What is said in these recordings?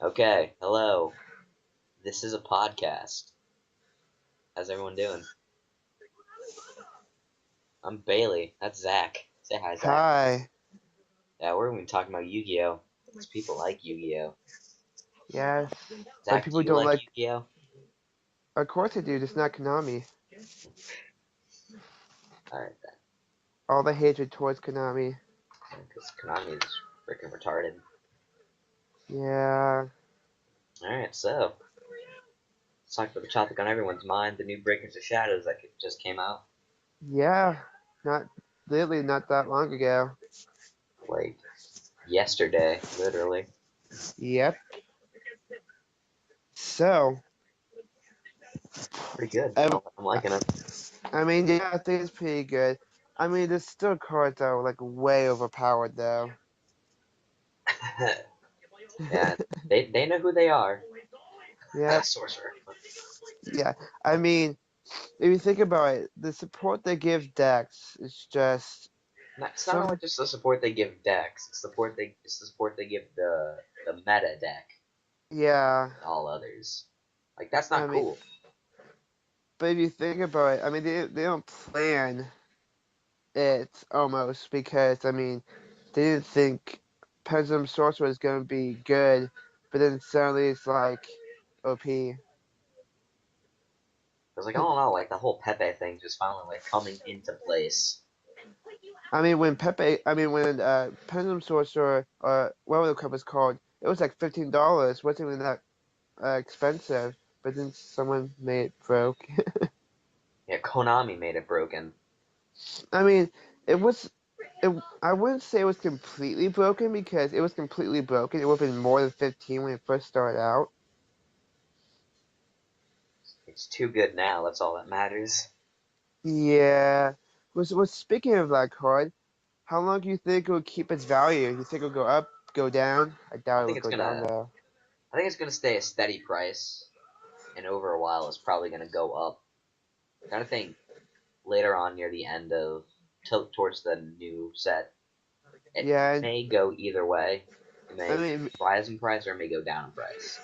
Okay, hello. This is a podcast. How's everyone doing? I'm Bailey. That's Zach. Say hi, Zach. Hi. Yeah, we're gonna be talking about Yu-Gi-Oh! Because people like Yu-Gi-Oh! Yes. But Zach, do people you don't like like. Yu-Gi-Oh? Of course I do. It's not Konami. Alright then. All the hatred towards Konami. Because Konami is freaking retarded. Yeah. Alright, so let's talk about the topic on everyone's mind, the new Breakers of Shadows that just came out. Yeah. Not literally not that long ago. Like yesterday, literally. Yep. So, Pretty good. I, I'm liking it. I mean, yeah, I think it's pretty good. I mean, there's still cards that are like way overpowered though. Yeah, they know who they are. Yep. Sorcerer. Yeah. I mean, if you think about it, the support they give decks is just It's not only some. just the support they give decks, it's the support they give the meta deck Yeah. and all others. Like that's I not mean, cool. but if you think about it, I mean, they don't plan it almost because I mean they didn't think Pendulum Sorcerer was gonna be good, but then suddenly it's like OP. Because like I don't know, like the whole Pepe thing just finally like coming into place. I mean when Pendulum Sorcerer or whatever the cup was called, it was like $15. Wasn't even that expensive, but then someone made it broke. Yeah, Konami made it broken. I mean, it was. I wouldn't say it was completely broken because it was completely broken. It would have been more than 15 when it first started out. It's too good now. That's all that matters. Yeah. Was speaking of that card, how long do you think it will keep its value? You think it'll go up, go down? I I doubt it will think it's go down gonna though. I think it's gonna stay a steady price, and over a while it's probably gonna go up. I kind of think later on near the end of towards the new set, it Yeah, may go either way. It I may mean, rise in price or it may go down in price,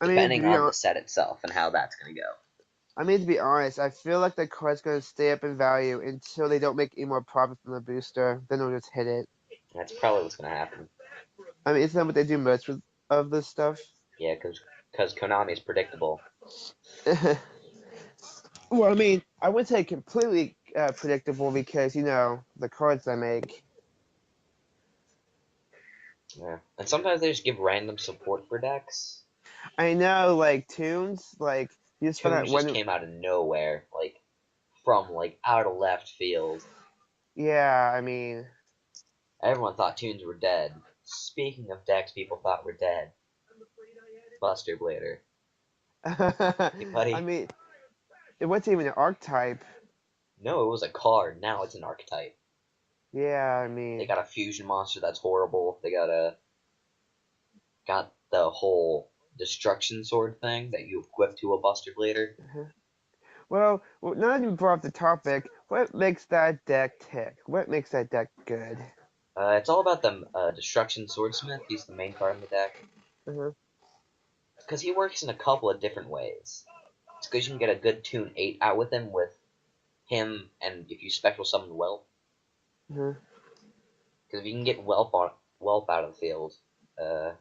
I mean to depending be on hon- the set itself and how that's going to go. I mean to be honest, I feel like the card's gonna stay up in value until they don't make any more profit from the booster. Then they'll just hit it. That's probably what's going to happen. I mean, isn't that what they do most with of this stuff? Yeah, because Konami is predictable. Well, I mean, I would say completely predictable because you know the cards they make. Yeah, and sometimes they just give random support for decks. I know, like tunes, like you just find out Toons just when. came out of nowhere, like from like out of left field. Yeah, I mean, Everyone thought Toons were dead. Speaking of decks, people thought were dead. Buster Blader. Hey, I buddy. mean, it wasn't even an archetype. No, it was a card. Now it's an archetype. Yeah, I They mean, got a fusion monster that's horrible. They got the whole destruction sword thing that you equip to a Buster Blader. well, now that you brought up the topic, what makes that deck tick? What makes that deck good? It's all about the destruction swordsmith. He's the main card in the deck Uh-huh. because he works in a couple of different ways. It's because you can get a good tune 8 out with him, and if you special summon Whelp, Uh-huh. because if you can get Whelp out of the field, uh,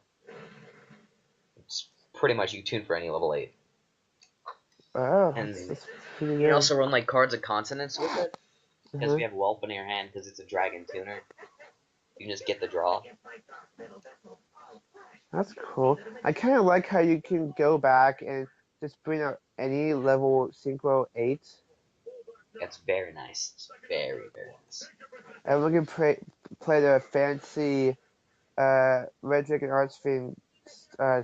it's pretty much you tune for any level 8. Oh, And that's pretty you can good. also run like cards of consonance with it. Because if Uh-huh. you have Whelp in your hand, because it's a dragon tuner, you can just get the draw. That's cool. I kind of like how you can go back and just bring out any level Synchro 8. That's very nice. It's very, very nice. And we can play the fancy Red Dragon Archfiend uh,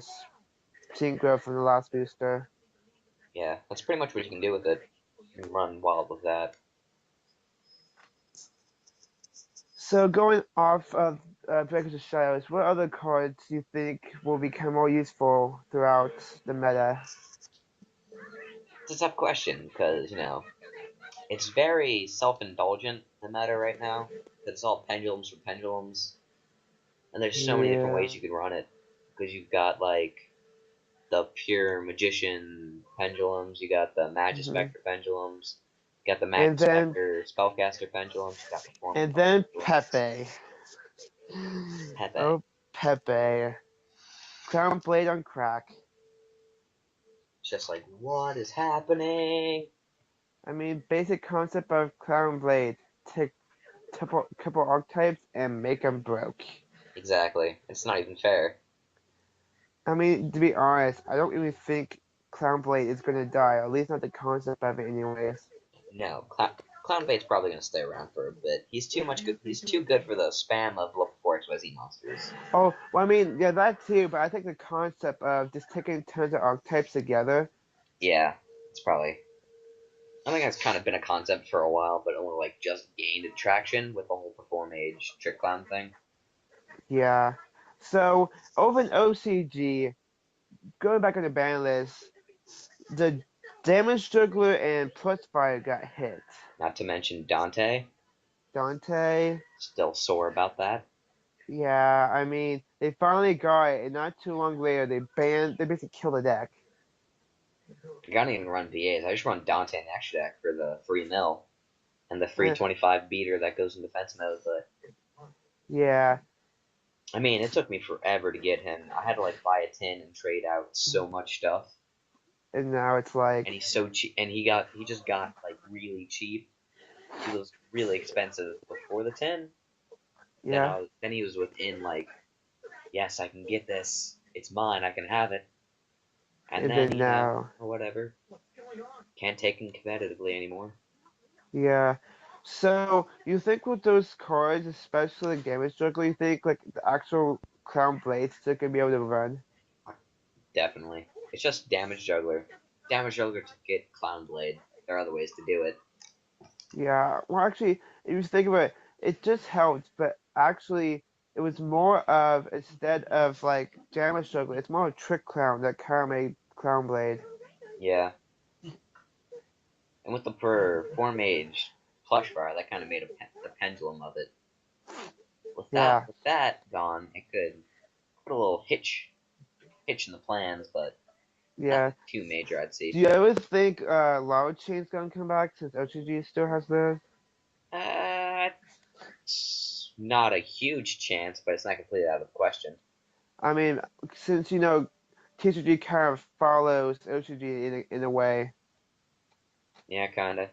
Synchro from the last booster. Yeah, that's pretty much what you can do with it. You can run wild with that. So going off of Breakers of Shadows, what other cards do you think will become more useful throughout the meta? It's a tough question because, it's very self-indulgent, the meta right now. It's all pendulums for pendulums, and there's so many different Yeah. ways you can run it. because you've got like the pure magician pendulums, you got the hmm Magispector pendulums, you got the And then Magispector spellcaster pendulums, you got performing and arts then pendulums. Pepe. Pepe. Oh, Pepe. Crown Blade on crack. It's just like, what is happening? I mean, basic concept of Crown Blade. Take couple archetypes and make them broke. Exactly. It's not even fair. I mean, to be honest, I don't even think Clown Blade is gonna die. At least not the concept of it, anyways. No, Clownbait's probably gonna stay around for a bit. He's too much good. He's too good for the spam of level 4 XYZ monsters. Oh, well, I mean, yeah, that too. But I think the concept of just taking tons of archetypes together. Yeah, it's probably. I think that's kind of been a concept for a while, but only like just gained traction with the whole Perform Age Trick Clown thing. Yeah. So over in OCG, going back on the ban list, the Damage Juggler and Plus Fire got hit. Not to mention Dante, Dante. still sore about that. Yeah, I mean, they finally got it, and not too long later, they basically killed the deck. I can't even run VAs. I just run Dante in the extra deck for the free mill and the free Eh, 25 beater that goes in defense mode. But yeah, I mean, it took me forever to get him. I had to like buy a tin and trade out so much stuff. and now it's like, And he's so cheap. And he just got like really cheap. He was really expensive before the tin. yeah, Then he was within like, yes, I can get this. It's mine. I can have it. And and then then now, or whatever, can't take him competitively anymore. yeah. So you think with those cards, especially the Damage Juggler, you think like the actual Crown Blades still gonna be able to run? Definitely, it's just damage juggler. Damage juggler to get clown blade. There are other ways to do it. Yeah. Well, actually, if you think about it, it just helped, but actually, it was more of instead of like Damage Juggler, it's more of Trick Clown that kind of made Crown Blade. Yeah, and with the perform mage plush bar, that kind of made the pendulum of it. Yeah. With that gone, it could put a little hitch in the plans, but Yeah. nothing too major, I'd Do see. you ever think Lava Chain's gonna come back since OTG still has those? Uh, it's not a huge chance, but it's not completely out of the question. I mean, since TCG kind of follows OTG in a way. Yeah, kinda.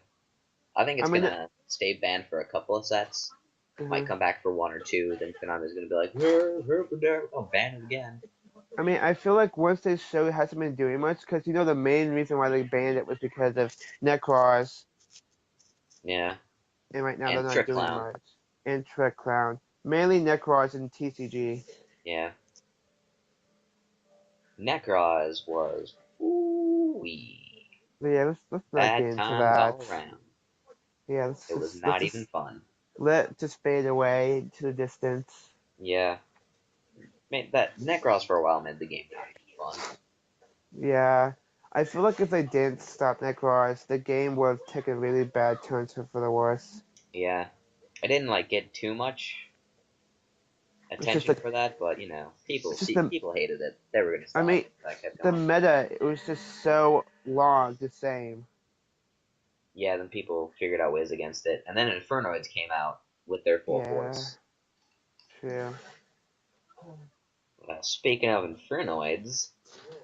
I think I it's mean, gonna stay banned for a couple of sets. Might uh come back for one or two. Then Konami's gonna be like, "Oh, ban it again." I mean, I feel like once they show it hasn't been doing much because the main reason why they banned it was because of Necros, Yeah, and right now they're and not Trick doing Clown. much. And Trick Clown, mainly Necros and TCG. Yeah, Necroz was ooh But yeah, let's not get bad into times that. all around. Yeah, It was let's not even just fun. let it just fade away into the distance. Yeah, that Necroz for a while made the game not even fun. Yeah, I feel like if they didn't stop Necros, the game would have taken a really bad turn for the worse. Yeah, I didn't like get too much It's just attention like for that, but it's just the people hated it. They were gonna I stop. mean That kept the going. meta it was just so long the same. Yeah, then people figured out ways against it, and then Infernoids came out with their full Yeah, force. true. Speaking of Infernoids,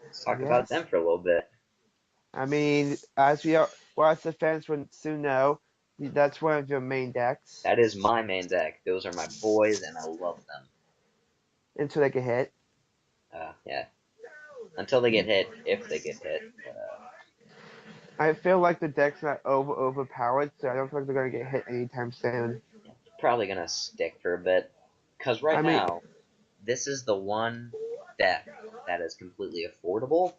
let's talk about Yes. them for a little bit. I mean, as we are, well, as the fans would soon know, that's one of your main decks That is my main deck. Those are my boys, and I love them. until they get hit. Yeah, until they get hit, if they get hit. I feel like the deck's not overpowered, so I don't feel like they're gonna get hit anytime soon. Yeah, probably gonna stick for a bit, because right I mean, now, this is the one deck that is completely affordable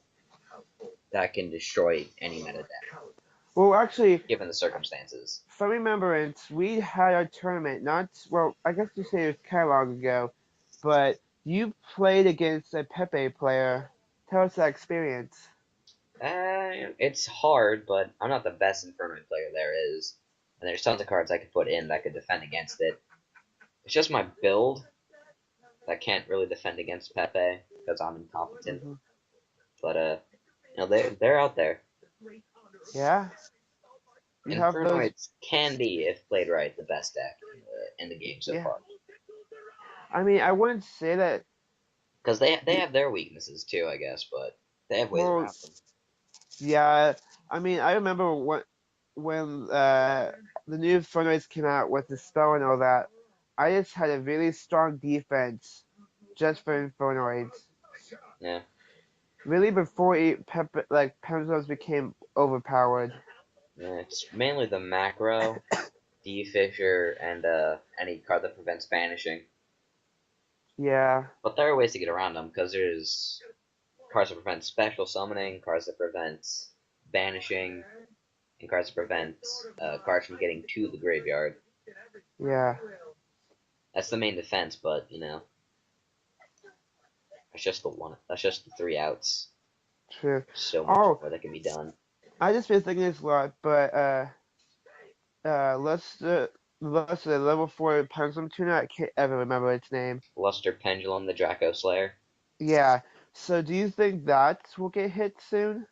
that can destroy any meta deck, well, actually, given the circumstances. from remembrance, we had a tournament. Not well, I guess you say it was kind of long ago, but you played against a Pepe player. Tell us that experience. It's hard, but I'm not the best Inferno player there is, and there's tons of cards I could put in that could defend against it. It's just my build that can't really defend against Pepe because I'm incompetent. Hmm. But they're out there. Yeah, you have those. Infernoids can be, if played right, the best deck in the game so Yeah, far. I mean, I wouldn't say that. Because they have their weaknesses too, I guess, but they have ways Well, around them. yeah, I mean, I remember when the new Funrace came out with the spell and all that. I just had a really strong defense just for Infernoids. Yeah, Really, before Pemzos became overpowered. yeah. It's mainly the macro, D-Fisher, and any card that prevents banishing. Yeah, But there are ways to get around them because there's cards that prevent special summoning, cards that prevent banishing, and cards that prevent cards from getting to the graveyard. yeah, That's the main defense, but that's just the one. That's just the three outs. true. So much Oh, more that can be done. I just been thinking this a lot, but let's level 4 Pendulum Tuner. I can't ever remember its name. Luster Pendulum, the Draco Slayer. Yeah. So do you think that will get hit soon?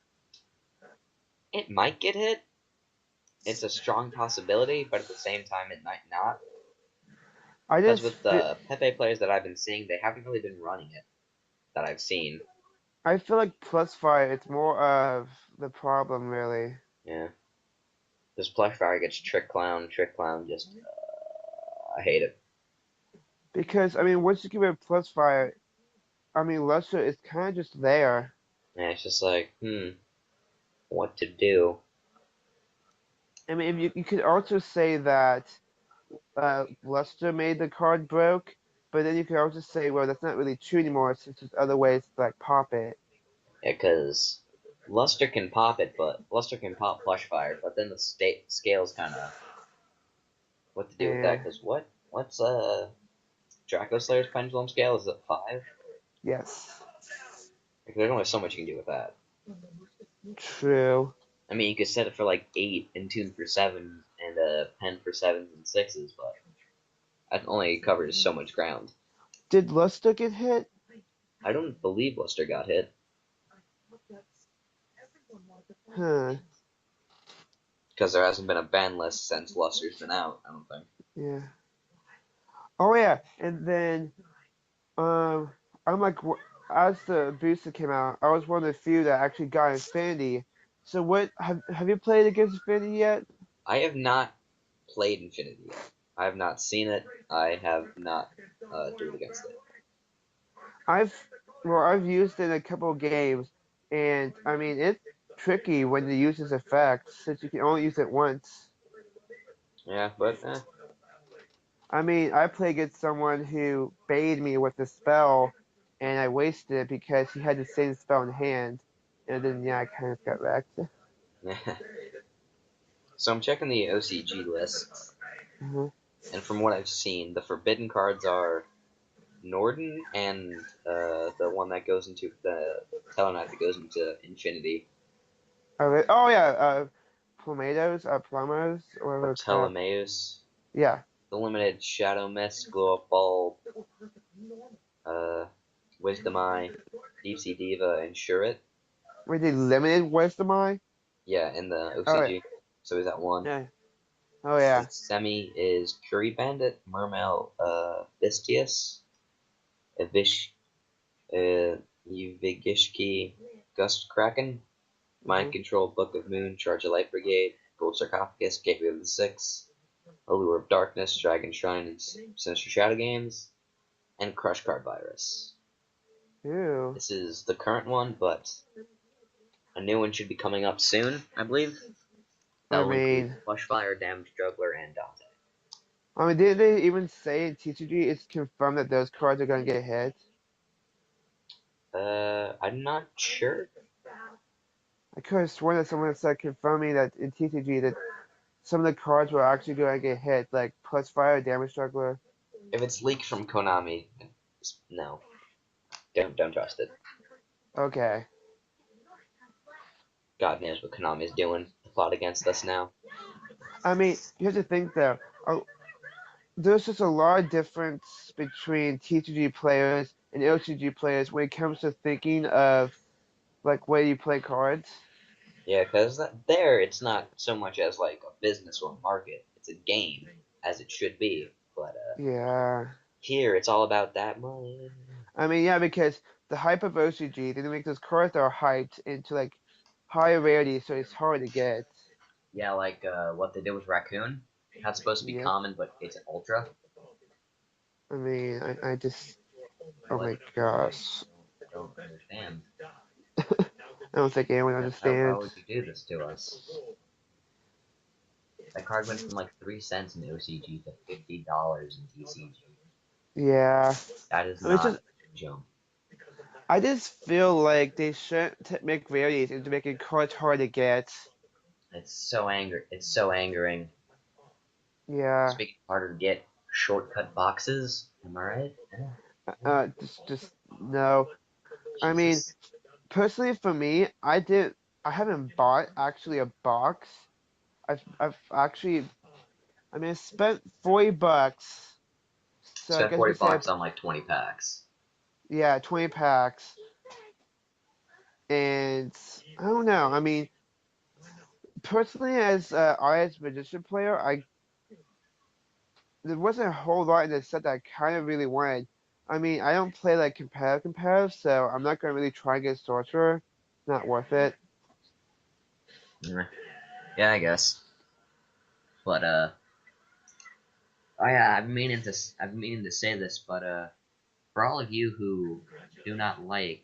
It might get hit. It's a strong possibility, but at the same time, it might not. I Because just with fe- the Pepe players that I've been seeing, they haven't really been running it that I've seen. I feel like plus fire. It's more of the problem, really. Yeah. This Plush Fire gets Trick Clown. Trick Clown just. I hate it. Because I mean, once you give it plus fire, I mean, Luster is kind of just there. And it's just like, what to do? I mean, if you could also say that Luster made the card broke, but then you could also say, well, that's not really true anymore since there's other ways to like pop it. Yeah, because Luster can pop it, but Luster can pop Plush Fire, but then the scales kind of what to do with that? Yeah. Because what's Draco Slayer's pendulum scale? Is it 5? Yes. Like, there's only so much you can do with that. True. I mean, you could set it for like 8 and tune for 7 and pen for 7s and 6s, but that only covers so much ground. Did Luster get hit? I don't believe Luster got hit Huh. because there hasn't been a ban list since Luster's been out. I don't think. Yeah. Oh yeah, and then um, I'm like, as the booster came out, I was one of the few that actually got Infinity. So what have you played against Infinity yet? I have not played Infinity yet. I have not seen it. I have not dueled against it. I've I've used it in a couple of games, and I mean it's tricky when you use its effects since you can only use it once. Yeah, but I mean, I played against someone who baited me with a spell, and I wasted it because he had the same spell in hand, and then yeah, I kind of got wrecked. so I'm checking the OCG list, Mhm. and from what I've seen, the forbidden cards are Norden and the one that goes into the Tellarknight that goes into Infinity. Oh yeah, Plumos, or whatever it's called. Ptolemaeus, Yeah. the limited Shadow Mist, Glow Up Bulb, uh, Wisdom Eye, Deep Sea Diva, and Shurit. Wait, they limited Wisdom Eye? Yeah, in the Oh yeah. OCG. So he's at 1. Yeah. Oh yeah. His semi is Curie Bandit, Mermail, Vistius, Evish, Yuvigishki, Gust Kraken, Mind Hmm. Control, Book of Moon, Charge of Light Brigade, Gold Sarcophagus, Gateway of the Six, Allure of Darkness, Dragon Shrine, and Sinister Shadow Games, and Crush Card Virus. Ew. This is the current one, but a new one should be coming up soon, I believe. That I will include mean, Flushfire, Damage Juggler, and Dante. didn't they even say in TCG it's confirmed that those cards are gonna get hit? I'm not sure. I could have sworn that someone said confirming that in TCG that some of the cards were actually gonna get hit, like plus fire, damage juggler. If it's leaked from Konami, no, don't trust it. Okay. God knows what Konami is doing to plot against us now. I mean, you have to think though. there's just a lot of difference between TCG players and LCG players when it comes to thinking of like way you play cards. Yeah, because there it's not so much as like a business or a market. It's a game, as it should be. But Yeah. here it's all about that money. I mean, yeah, because the hype of OCG, they make those cards that are hyped into like higher rarity, so it's hard to get. Yeah, like what they did with Raccoon. That's supposed to be Yep. common, but it's an ultra. I mean, I just, oh What? my gosh. I don't understand. I don't think anyone How understands. would you do this to us? That card went from like 3 cents in OCG to $50 in TCG. Yeah. That is I mean, it's not just, a jump. I just feel like they shouldn't make rarities into making cards hard to get. It's so angering. Yeah. Speaking of harder to get, shortcut boxes. Am I right? Yeah. Yeah. Just no. I mean, Jesus. personally for me, I haven't bought actually a box. I've actually, I mean, I spent $40, so I Spent guess you 40 could say, bucks on like 20 packs. yeah, 20 packs, and I don't know. I mean, personally, as RS Magician player, I there wasn't a whole lot in the set that I kind of really wanted. I mean, I don't play like competitive, so I'm not gonna really try and get Sorcerer. Not worth it. Yeah, yeah, I guess. But oh yeah, I've been meaning to say this, but for all of you who do not like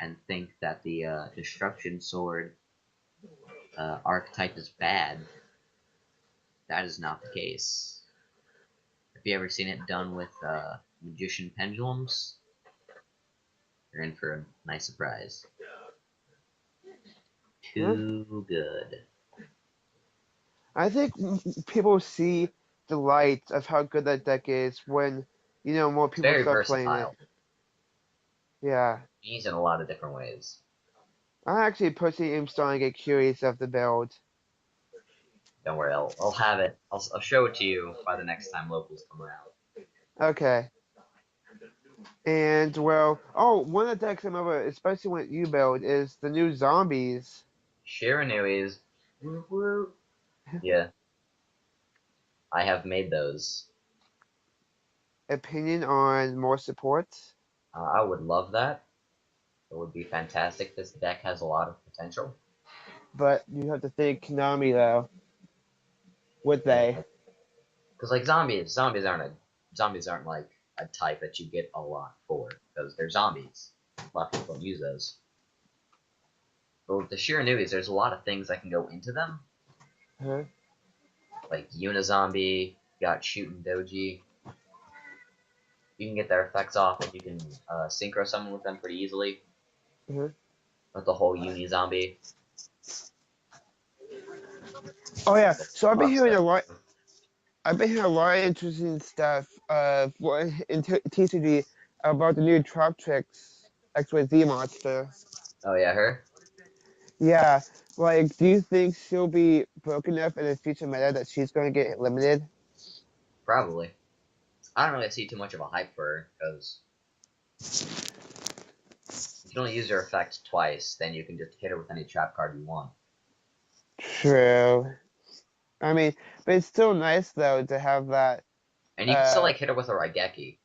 and think that the Destruction Sword archetype is bad, that is not the case. Have you ever seen it done with Magician Pendulums? You're in for a nice surprise. Huh? Too good. I think people see the light of how good that deck is when more It's people very start playing it. versatile. Yeah, Used in a lot of different ways. I actually personally am starting to get curious of the build. Don't worry, I'll have it. I'll show it to you by the next time locals come around. Okay, and well, oh, one of the decks I'm over, especially when you build, is the new zombies. Shiranui's. Yeah, I have made those. Opinion on more support, I would love that. It would be fantastic. This deck has a lot of potential. but you have to think Konami though. Would Yeah, they? because like zombies aren't like a type that you get a lot for because they're zombies. A lot of people don't use those. But with the Shiranuis, there's a lot of things that can go into them, Huh? like Unizombie, got Shooting Doji. You can get their effects off, and you can synchro summon with them pretty easily. Huh? With the whole Unizombie, Oh yeah, a so I've lot been of hearing stuff. a lot. I've been hearing a lot of interesting stuff in TCG about the new Trap Tricks XYZ monster. Oh yeah, her Yeah, like, do you think she'll be broken enough in the future meta that she's going to get limited? probably. I don't really see too much of a hype for her because if you only use her effect twice, then you can just hit her with any trap card you want. True. I mean, but it's still nice though to have that. And you can still Uh, like hit her with a Raigeki.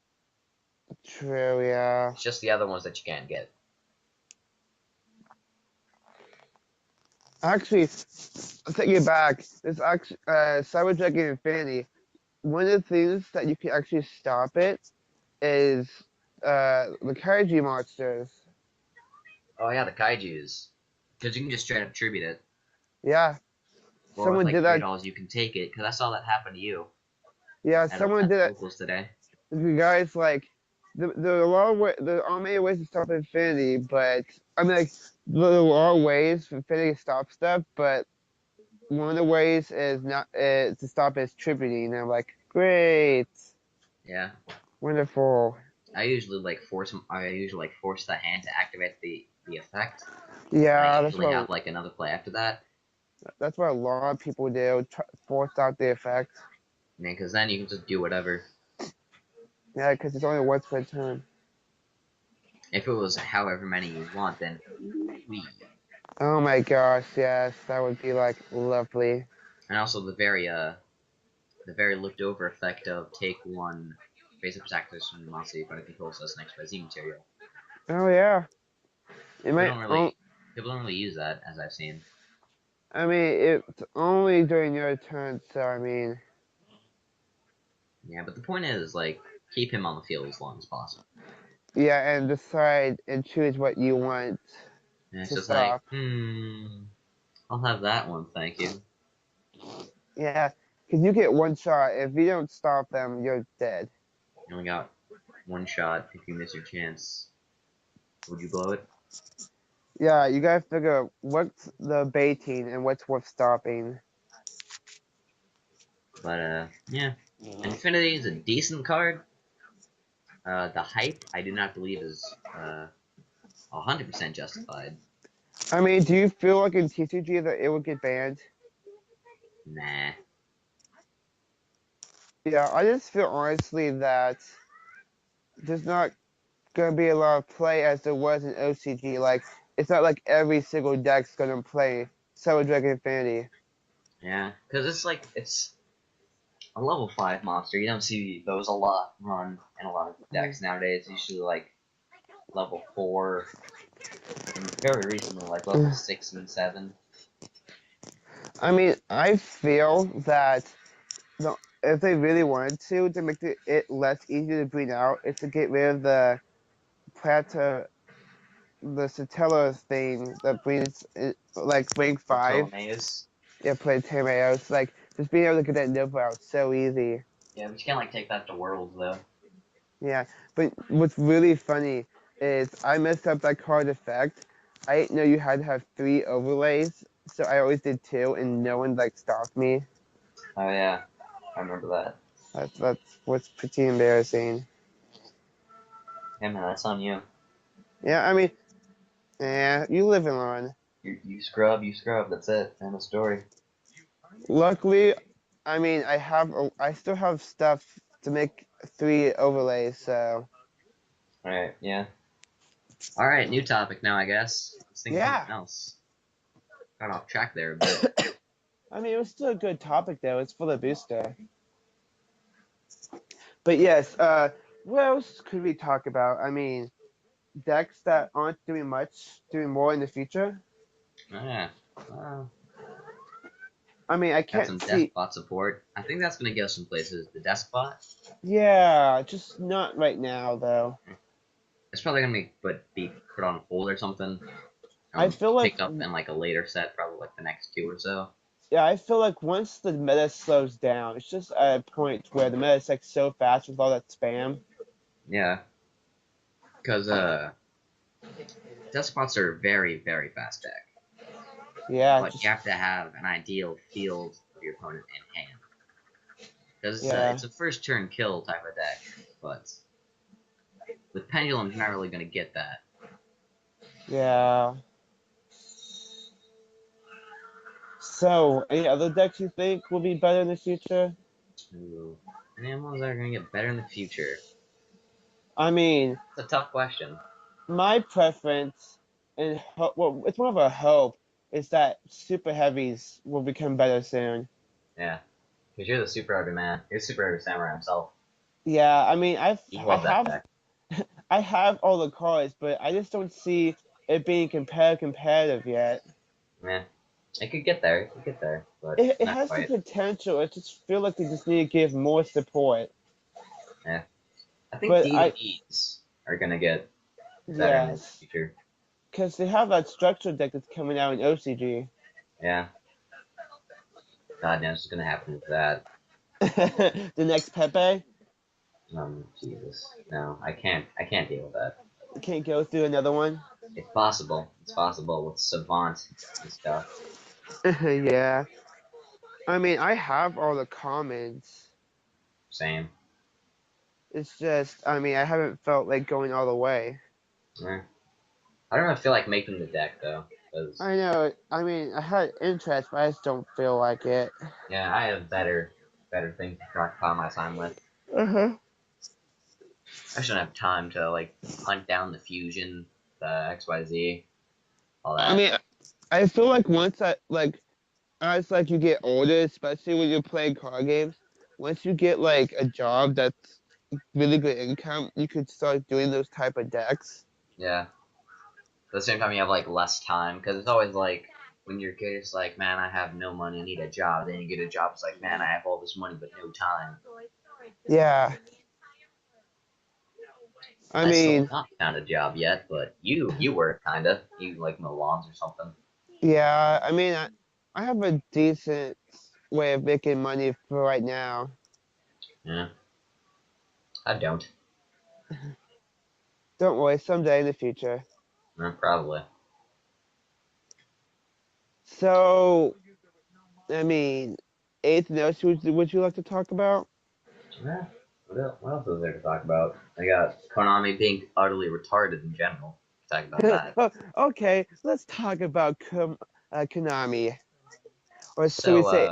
true. Yeah. It's just the other ones that you can't get. Actually, I'll take it back. This actually, Cyber Dragon Infinity. One of the things that you can actually stop it is the Kaiji monsters. Oh yeah, the Kaiju's. Because you can just straight up tribute it. Yeah, Or with someone like did three that. dollars you can take it, because I saw that happen to you Yeah, at someone did that. locals today. The guys like there are a lot of there are many ways to stop Infinity, but I mean like there are a lot of ways for Infinity to stop stuff, but one of the ways is not to stop is tributing. And I'm like, great, Yeah. wonderful. I usually like force the hand to activate the effect. And I Yeah, usually have like another play after that. that's what a lot of people do. Force out the effect. because then you can just do whatever. Yeah, because it's only once per turn. If it was however many you want, then we. Oh my gosh, yes, that would be like lovely. And also the very looked over effect of take one base up attackers from the monster your opponent controls as next by Z material. Oh yeah, it People might. don't really people don't really use that as I've seen. I mean, it's only during your turn, so I mean, Yeah, but the point is like keep him on the field as long as possible. yeah, and decide and choose what you want And it's to just like, stop. I'll have that one, thank you. Yeah, because you get one shot. If you don't stop them, you're dead. You only got one shot. If you miss your chance, would you blow it? Yeah, you gotta figure what's the baiting and what's worth stopping. But yeah, Infinity is a decent card. The hype I do not believe is 100% justified. I mean, do you feel like in TCG that it would get banned? Nah. Yeah, I just feel honestly that there's not gonna be a lot of play as there was in OCG. Like, it's not like every single deck's gonna play Cyber Dragon Infinity. Yeah, because it's a level 5 monster. You don't see those a lot run in a lot of decks nowadays. Usually like level 4, and very recently like level 6 and 7. I mean, I feel that the, if they really wanted to make it less easy to breed out, is to get rid of the Plata, the Satella thing that breeds like rank 5. Ptolemaeus. Yeah, play Temeos. Like, just being able to get that Nova out so easy. Yeah, but you can't like take that to Worlds though. Yeah, but what's really funny is I messed up that card effect. I didn't know you had to have 3 overlays, so I always did 2, and no one like stopped me. Oh yeah, I remember that. That's what's pretty embarrassing. Yeah, man, that's on you. Yeah, I mean, yeah, you live and learn. You scrub, you scrub. That's it. End of story. Luckily, I mean, I still have stuff to make 3 overlays, so All right, yeah. All right, new topic now, I guess. Let's think of yeah. something else. Got off track there a bit. I mean, it was still a good topic though. It's for the booster. But yes, what else could we talk about? I mean, decks that aren't doing much, doing more in the future. Oh, yeah. Well, I mean, I got can't some see. Despot support. I think that's gonna get us some places. The Despot. Yeah, just not right now though. It's probably gonna be put on hold or something. I feel like, Pick up in like a later set, probably like the next 2 or so. yeah, I feel like once the meta slows down, it's just at a point where the meta is like so fast with all that spam. Yeah, because Despots are a very very fast deck, Yeah, but just you have to have an ideal field of your opponent in hand. Because yeah, it's a first turn kill type of deck, but with Pendulum, you're not really gonna get that. yeah. So, any other decks you think will be better in the future? Ooh. And animals that are gonna get better in the future. I mean, It's a tough question. my preference and well, it's more of a hope is that super heavies will become better soon. Yeah, because you're the super heavy man. You're super heavy samurai himself. Yeah, I mean, You I love that have deck. I have all the cards, but I just don't see it being competitive yet. Yeah, it could get there. It could get there, but It not has the quite. potential. I just feel like they just need to give more support. Yeah, I think But I D&Ds are gonna get better in the near yes, future. because they have that structure deck that's coming out in OCG. Yeah, God knows what's gonna happen with that. The next Pepe Jesus, no, I can't. I can't deal with that. can't go through another one. It's possible. It's possible with Savant and stuff. Yeah, I mean, I have all the commons. Same. It's just, I mean, I haven't felt like going all the way. Yeah. I don't really feel like making the deck though, because I know. I mean, I had interest, but I just don't feel like it. yeah, I have better. better things to try to find my time with. Uh-huh. I shouldn't have time to like hunt down the fusion, the XYZ, all I that. mean, I feel like once as like you get older, especially when you're playing card games, once you get like a job that's really good income, you could start doing those type of decks. Yeah. At the same time, you have like less time because it's always like when you're a kid, it's like, man, I have no money, I need a job. Then you get a job, it's like, man, I have all this money but no time. Yeah. I I still have mean, not found a job yet, but you were kinda you like mow lawns or something. yeah, I mean, I have a decent way of making money for right now. Yeah, I don't. Don't worry, someday in the future. Probably. So, I mean, anything else would you like to talk about? Yeah. What else is there to talk about? I got Konami being utterly retarded in general. Talk about that. Oh, okay, let's talk about Konami, or should we So, say,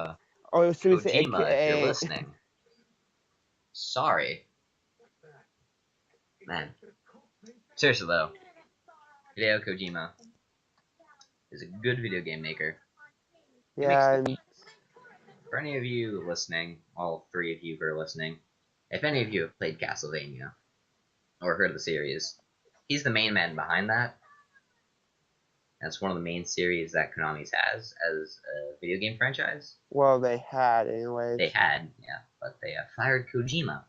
Kojima, if you're AKA? listening, sorry, man. Seriously though, Hideo Kojima is a good video game maker. He makes Yeah, good games. For any of you listening, all three of you who are listening, if any of you have played Castlevania or heard of the series, he's the main man behind that. That's one of the main series that Konami has as a video game franchise. well, they had, anyways. They had, yeah, but they fired Kojima.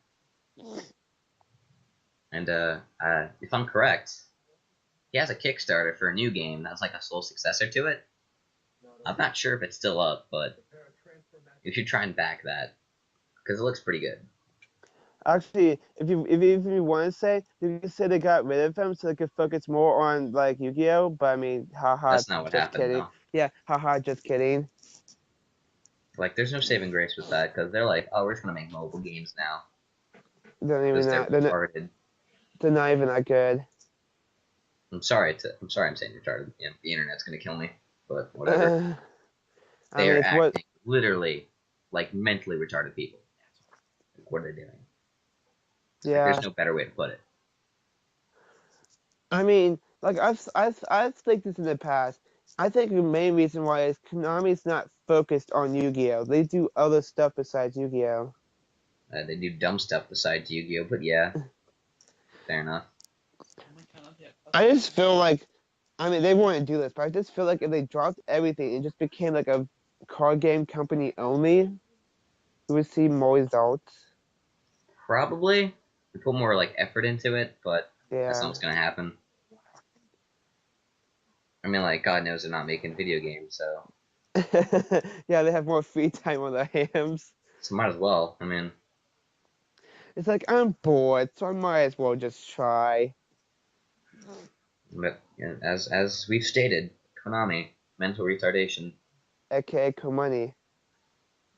And if I'm correct, he has a Kickstarter for a new game that's like a slow successor to it. I'm not sure if it's still up, but you should try and back that because it looks pretty good. Actually, if you want to say, you can say they got rid of him so they could focus more on like Yu-Gi-Oh. But I mean, haha, That's not what just happened kidding. though. Yeah, haha, just kidding. Like, there's no saving grace with that because they're like, oh, we're just gonna make mobile games now They're not even because they're that. retarded. They're not even that good. I'm sorry, I'm saying retarded. Yeah, the internet's gonna kill me, but whatever. Uh, I mean, They're it's what. acting literally like mentally retarded people. Like, what are they doing? Like, there's Yeah. no better way to put it. I mean, like I've think this in the past. I think the main reason why is Konami's not focused on Yu-Gi-Oh. They do other stuff besides Yu-Gi-Oh. They do dumb stuff besides Yu-Gi-Oh, but yeah, fair enough. I just feel like, I mean, they want to do this, but I just feel like if they dropped everything and just became like a card game company only, we would see more results. Probably we put more like effort into it, but that's not Yeah. what's gonna happen. I mean, like, God knows they're not making video games, Yeah, they have more free time on their hands. so might as well. I mean, It's like I'm bored, so I might as well just try. but yeah, as we've stated, Konami, mental retardation. AKA Komani.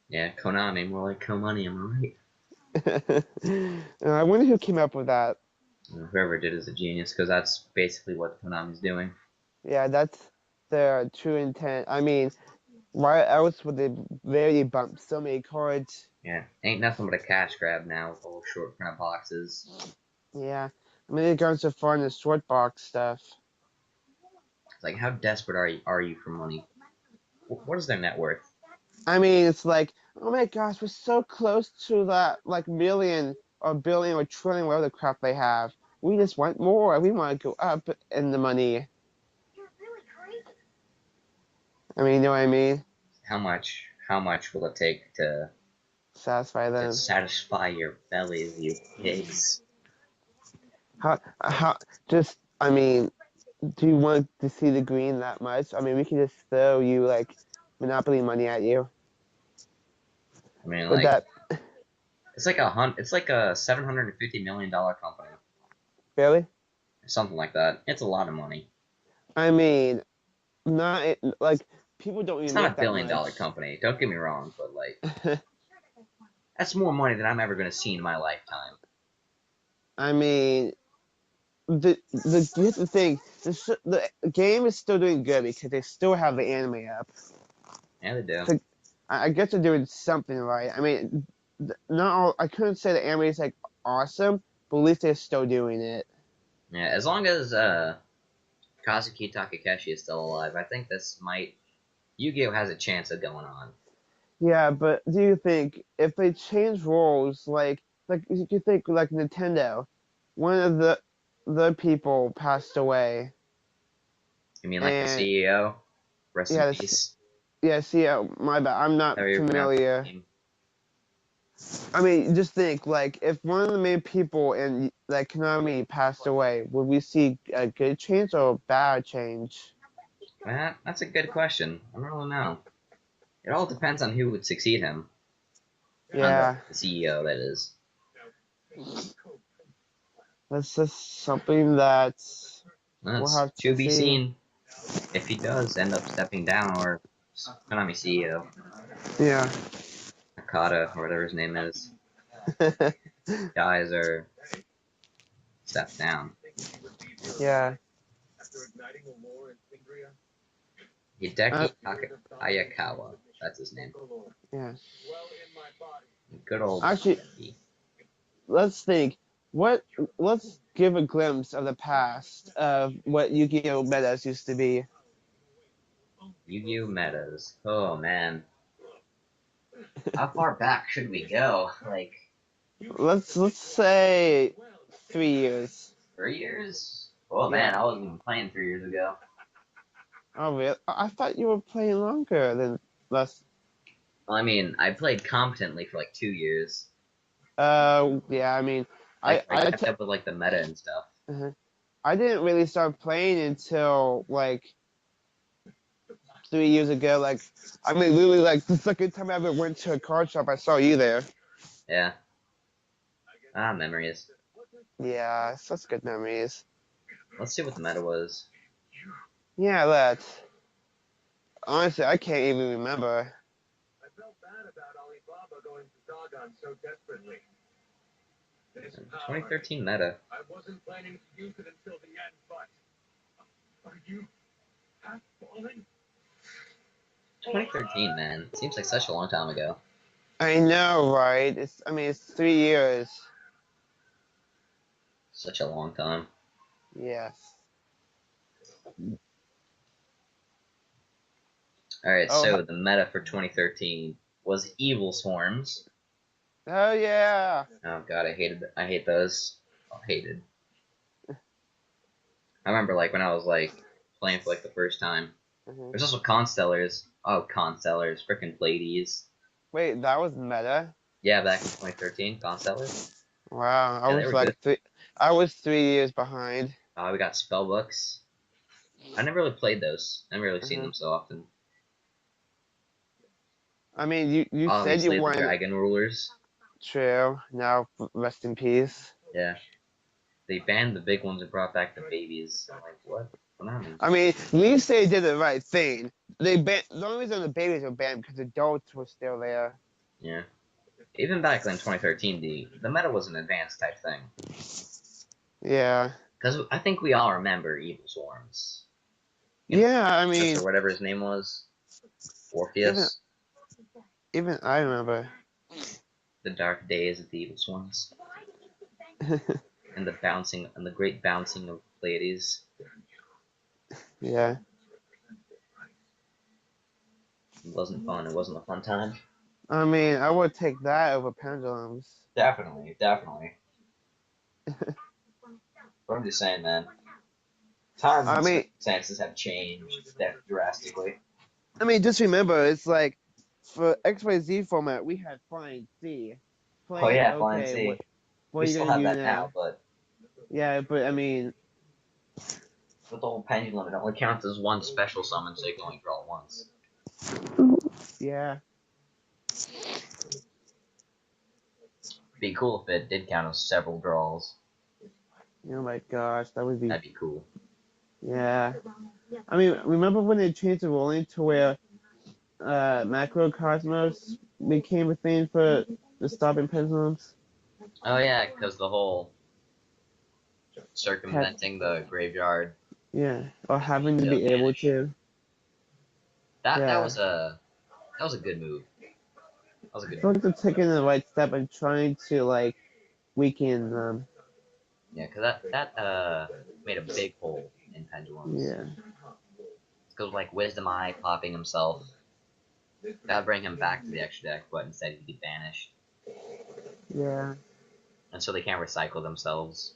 Yeah, Konami, more like Konami, am I right? I wonder who came up with that. Whoever did is a genius, because that's basically what Konami's doing. Yeah, that's their true intent. I mean, why else would they really bump so many cards? Yeah, ain't nothing but a cash grab now with all short print boxes. Yeah, I mean, they're going so far in the short box stuff. It's like, how desperate are you for money? What is their net worth? I mean, it's like, oh my gosh, we're so close to that like million or billion or trillion, whatever the crap they have. We just want more. We want to go up in the money. I mean, you know what I mean? How much will it take to Satisfy them. satisfy your bellies, you pigs? How, just, I mean, do you want to see the green that much? I mean, we can just throw you like Monopoly money at you. I mean, Would like, that it's like a $750 million company, really? something like that. It's a lot of money. I mean, not like people don't It's even not make a that billion-dollar much. company. Don't get me wrong, but like, that's more money than I'm ever gonna see in my lifetime. I mean, here's the thing: the game is still doing good because they still have the anime up. Yeah, they do. So I guess they're doing something right. I mean, not all, I couldn't say the anime is like awesome, but at least they're still doing it. Yeah, as long as Kazuki Takakeshi is still alive, I think this might Yu-Gi-Oh has a chance of going on. Yeah, but do you think if they change roles, like you think like Nintendo, one of the people passed away, You mean like the and CEO? Rest in yeah, peace. yeah. See, my bad, I'm How not you pronounce his familiar. name? I mean, just think like if one of the main people in like Konami passed away, would we see a good change or a bad change? That's a good question. I don't really know. It all depends on who would succeed him. On Yeah, the CEO, that is. that's just something that we'll That's have to to be see. seen if he does end up stepping down or Konami CEO, Yeah. Nakata, or whatever his name is, dies or steps down. Yeah. Uh, Ayakawa, that's his name. yeah. Good old Actually, Hideki. let's think. What? Let's give a glimpse of the past of what Yu-Gi-Oh! Metas used to be. Yu-Gi-Oh! Metas. Oh man. How far back should we go? Like Let's say 3 years. 3 years? Oh man, Yeah. I wasn't even playing 3 years ago. Oh, really? I thought you were playing longer than less. Well, I mean, I played competently for like 2 years. Yeah. I mean, Like I kept up with like the meta and stuff. uh I didn't really start playing until like 3 years ago. Like, I mean, literally, like the second time I ever went to a card shop, I saw you there. Yeah. Ah, memories. Yeah, such good memories. Let's see what the meta was. Yeah, that. Honestly, I can't even remember. 2013 meta. 2013, man. Seems like such a long time ago. I know, right? I mean, it's 3 years. Such a long time. Yes. Alright, Oh, so the meta for 2013 was Evil Swarms. oh yeah. Oh god, I hate those. Oh, hated. I remember like when I was like playing for like the first time. hmm There's also Constellars. Oh, Constellars. Frickin' Pleiades. Wait, that was meta. Yeah, back in 2013, Constellars. Wow, Yeah, they were good. I was 3 years behind. We got Spellbooks. I never really played those. Never really seen hmm them so often. I mean, you said you Obviously, the wanted Dragon Rulers. true. Now, rest in peace. Yeah. They banned the big ones and brought back the babies. I'm like, what? What happened? I mean, we say did the right thing. They the only reason the babies were banned because adults were still there. Yeah. Even back in 2013, the meta was an advanced type thing. Yeah. Because I think we all remember Evil Swarms. You know, Yeah, I Orpheus mean, or whatever his name was. even Orpheus. even I remember. The dark days of the Evil Swarms. And the great bouncing of Pleiades. Yeah. It wasn't fun. It wasn't a fun time. I mean, I would take that over pendulums. Definitely, definitely. But I'm just saying, man. Times I and mean, circumstances have changed drastically. just remember, it's like for XYZ format, we had Flying C. Oh Playing, yeah, Flying okay, C. what We are you still gonna have do that now? now, but Yeah, but I mean, with the whole pendulum, it only counts as one special summon, so you can only draw once. yeah. Be cool if it did count as several draws. Oh my gosh, that would be, That'd be cool. yeah. I mean, remember when they changed the ruling to where Macrocosmos became a thing for the stopping pendulums? Oh yeah, because the whole Have, circumventing the graveyard. yeah, or having to To be able banish. to. That Yeah. was a good move. was a I good feel one. like they're taking the right step and trying to like weaken them. Yeah, because that made a big hole in Pendulum's. Yeah. Because like Wisdom Eye popping himself, that'd bring him back to the extra deck, but instead he'd be banished, Yeah. and so they can't recycle themselves.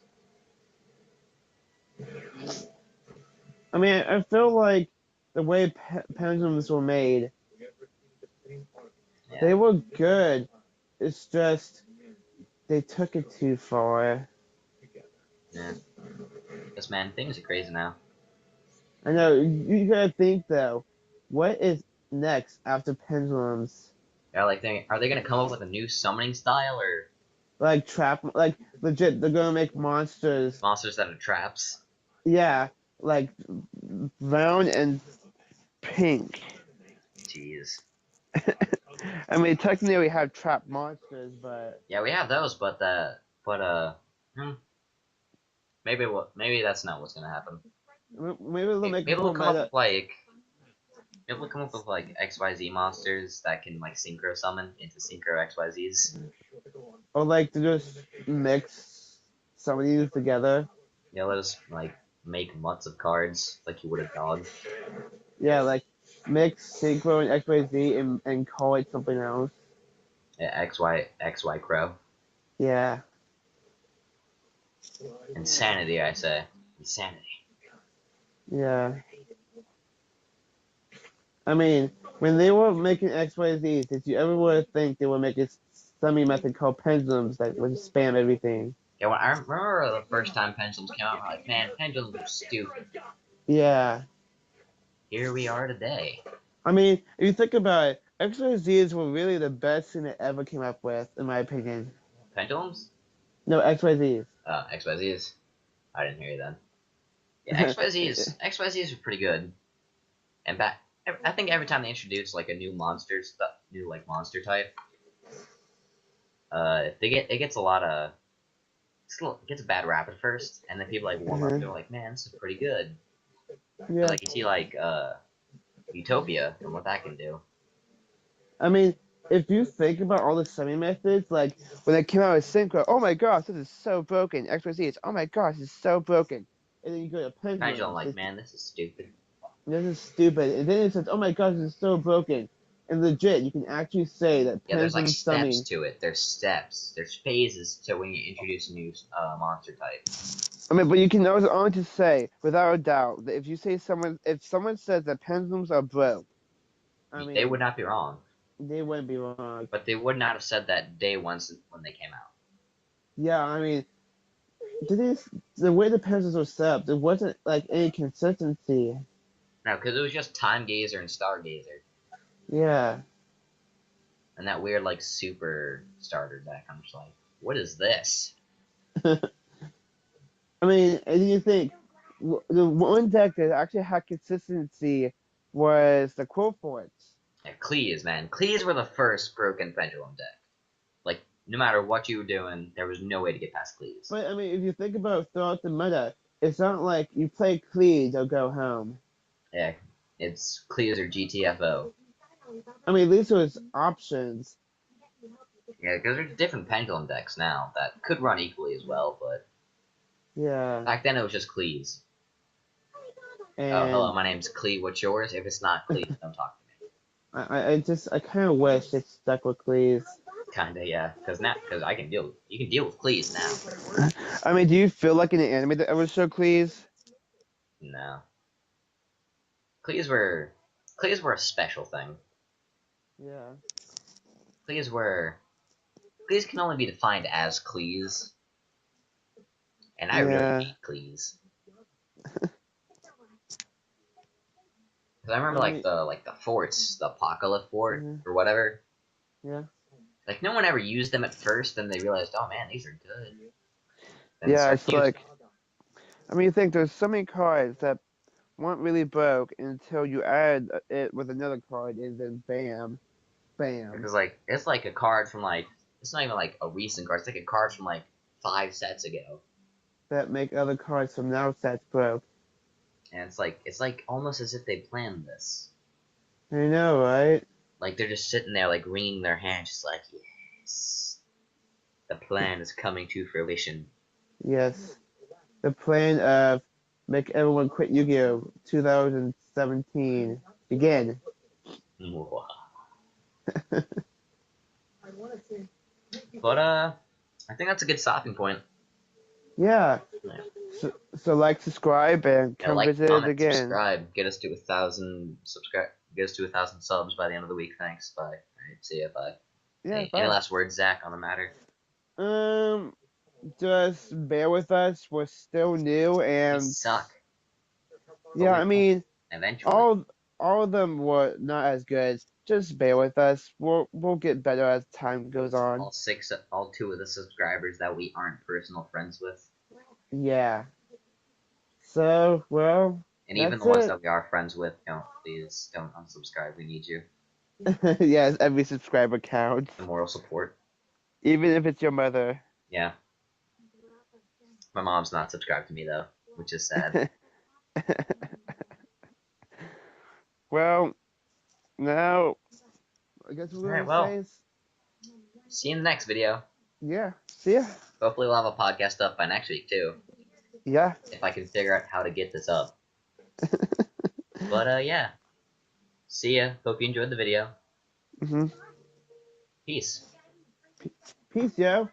I mean, I feel like the way pendulums were made, they Yeah, were good. It's just they took it too far. yeah. Yes, man, things are crazy now. I know you gotta think though, what is next after pendulums? Yeah, like are they gonna come up with a new summoning style or Like trap, like legit, they're gonna make monsters. monsters that are traps? Yeah, like brown and pink. Jeez. I mean, technically we have trap monsters, but Yeah, we have those, but hmm, maybe that's not what's gonna happen. maybe they'll make a Maybe we'll whole come up meta. with like maybe we'll come up with like XYZ monsters that can like synchro summon into synchro XYZs. Or like to just mix some of these together. Yeah, let us like make months of cards like you would a dog. Yeah, like mix Synchro and XYZ and call it something else. Yeah, XY Crow. Yeah. Insanity, I say. Insanity. Yeah. I mean, when they were making XYZs, did you ever would think they would make a semi method called pendulums that would spam everything? Yeah, when I remember the first time pendulums came out, I'm like, man, pendulums are stupid. Yeah. Here we are today. I mean, if you think about it, XYZs were really the best thing they ever came up with, in my opinion. Pendulums? No, XYZs. XYZs. I didn't hear you then. Yeah, XYZs are pretty good. And I think every time they introduce like a new new like monster type, it gets a lot of it gets a bad rap at first, and then people like warm up. They're like, man, this is pretty good. Cause Yeah. like you see like Utopia and what that can do. I mean, if you think about all the semi methods, like when they came out with Synchro, oh my gosh, this is so broken. XYZ, it's oh my gosh, it's so broken. And then you go to Pendulum, Pendulums, like, man, this is stupid. this is stupid. And then it says, oh my gosh, this is so broken. And legit, you can actually say that Yeah, there's like Pendulum steps Summing. to it. There's steps. There's phases to when you introduce a new monster type. I mean, but you can always honestly say, without a doubt, that if someone says that pendulums are broke, I They mean, would not be wrong, they wouldn't be wrong. but they would not have said that day one when they came out. Yeah, I mean, the way the pendulums were set up, there wasn't like any consistency. No, because it was just Time Gazer and Stargazer, Yeah. and that weird like super starter deck. I'm just like, what is this? I mean, and you think the one deck that actually had consistency was the Quillforts. Yeah, Cleese, man, Cleese were the first broken pendulum deck. Like, no matter what you were doing, there was no way to get past Cleese. But I mean, if you think about throughout the meta, it's not like you play Cleed or go home. Yeah, it's Cleese or GTFO. I mean, at least there was options. Yeah, because there's different pendulum decks now that could run equally as well, but Yeah. back then it was just Cleese. Oh, hello, And my name's Clee. What's yours? If it's not Clee, don't talk to me. I kind of wish it stuck with Cleeds. Kinda, yeah. Because you can deal with Cleese now. I mean, do you feel like in the anime that ever showed Cleeds? No. Cleese were, Cleese were a special thing. Yeah. Cleese were, Cleese can only be defined as Cleese, and I really Yeah. hate Cleese. Because I remember I mean, like the forts, the Apocalypse fort mhm, or whatever. yeah. Like no one ever used them at first, then they realized, oh man, these are good. Then they Yeah, started it's using like, I mean, you think there's so many cards that weren't really broke until you add it with another card, and then bam, them. bam, Because like it's like a card from like it's not even like a recent card. It's like a card from like 5 sets ago, that make other cards from now sets broke. and it's like almost as if they planned this. I know, right? Like they're just sitting there, like wringing their hands, just like, yes, the plan is coming to fruition. Yes. The plan of make everyone quit Yu-Gi-Oh! 2017 begin. But I think that's a good stopping point. Yeah. Yeah. So like, subscribe, and Yeah, come like, visit it comment, again. subscribe, get us to 1,000 subscribe, get us to 1,000 subs by the end of the week. Thanks. Bye. All right, see ya. Bye. Yeah, Any bye. last words, Zach, on the matter? Um, just bear with us. We're still new, We and suck, but yeah, we I will mean, eventually. all of them were not as good. Just bear with us. We'll get better as time goes on. All two of the subscribers that we aren't personal friends with, Yeah. So, well, and even that's the ones it. that we are friends with, please don't unsubscribe. We need you. Yes, every subscriber counts, The moral support. even if it's your mother. Yeah, my mom's not subscribed to me though, which is sad. Well, now I guess what All we're right, gonna say well, is, see you in the next video. yeah, see ya. Hopefully, we'll have a podcast up by next week too, Yeah. if I can figure out how to get this up. But yeah, see ya. Hope you enjoyed the video. hmm Peace. Peace, yo.